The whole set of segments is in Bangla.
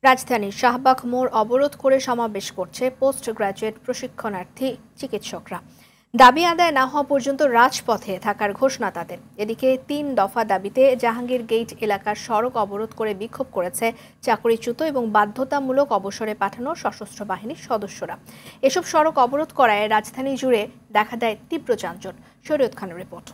রাজধানীর শাহবাগ মোড় অবরোধ করে সমাবেশ করছে পোস্ট গ্রাজুয়েট প্রশিক্ষণার্থী চিকিৎসকরা। দাবি আদায় না হওয়া পর্যন্ত রাজপথে থাকার ঘোষণা তাদের। এদিকে ৩ দফা দাবিতে জাহাঙ্গীর গেট এলাকার সড়ক অবরোধ করে বিক্ষোভ করেছে চাকরিচ্যুত এবং বাধ্যতামূলক অবসরে পাঠানো সশস্ত্র বাহিনীর সদস্যরা। এসব সড়ক অবরোধ করায় রাজধানী জুড়ে দেখা দেয় তীব্র যানজট। শরীয়ত খানের রিপোর্ট।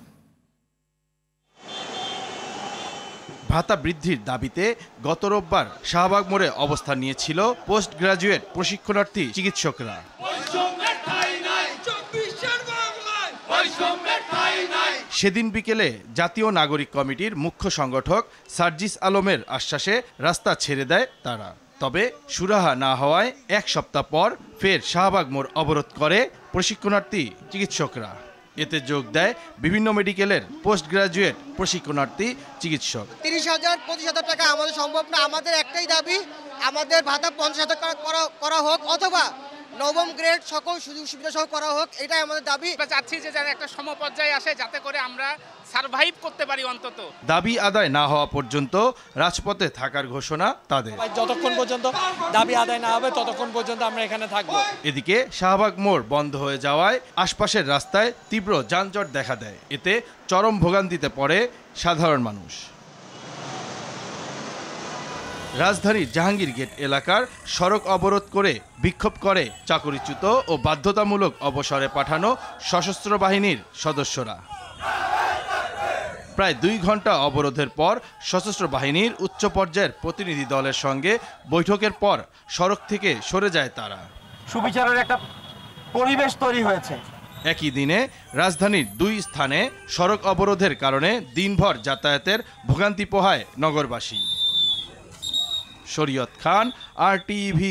ভাতা বৃদ্ধির দাবিতে গত রোববার শাহবাগ মোড়ে অবস্থান নিয়েছিল পোস্ট গ্রাজুয়েট প্রশিক্ষণার্থী চিকিৎসকরা। সেদিন বিকেলে জাতীয় নাগরিক কমিটির মুখ্য সংগঠক সার্জিস আলমের আশ্বাসে রাস্তা ছেড়ে দেয় তারা। তবে সুরাহা না হওয়ায় এক সপ্তাহ পর ফের শাহবাগ মোড় অবরোধ করে প্রশিক্ষণার্থী চিকিৎসকরা। এতে যোগ দেয় বিভিন্ন মেডিকেলের পোস্ট গ্রাজুয়েট প্রশিক্ষণার্থী চিকিৎসক। 30,000 25,000 টাকা আমাদের সম্ভব না। আমাদের একটাই দাবি, আমাদের ভাতা 50,000 করা হোক, অথবা নবম গ্রেড সকল সুযোগ সুবিধা সহ করা হোক। এটাই আমাদের দাবি। আমরা চাচ্ছি যে যেন একটা সমপর্যায়ে আসে, যাতে করে আমরা সার্ভাইভ করতে পারি অন্তত। দাবি আদায় না হওয়া পর্যন্ত রাজপথে থাকার ঘোষণা তাদের। যতক্ষণ পর্যন্ত দাবি আদায় না হবে ততক্ষণ পর্যন্ত আমরা এখানে থাকব। এদিকে শাহবাগ মোড় বন্ধ হয়ে যাওয়ায় আশপাশের রাস্তায় তীব্র যানজট দেখা দেয়। এতে চরম ভোগান্তিতে পড়ে সাধারণ মানুষ। রাজধানীর জাহাঙ্গীর গেট এলাকার সড়ক অবরোধ করে বিক্ষোভ করে চাকরিচ্যুত ও বাধ্যতামূলক অবসরে পাঠানো সশস্ত্র বাহিনীর সদস্যরা। প্রায় 2 ঘন্টা অবরোধের পর সশস্ত্র বাহিনীর উচ্চ পর্যায়ের প্রতিনিধি দলের সঙ্গে বৈঠকের পর সড়ক থেকে সরে যায় তারা। সুবিচারের একটা পরিবেশ তৈরি হয়েছে। একই দিনে রাজধানীর 2 স্থানে সড়ক অবরোধের কারণে দিনভর যাতায়াতের ভোগান্তি পোহায় নগরবাসী। শরীয়ত খান, RTV।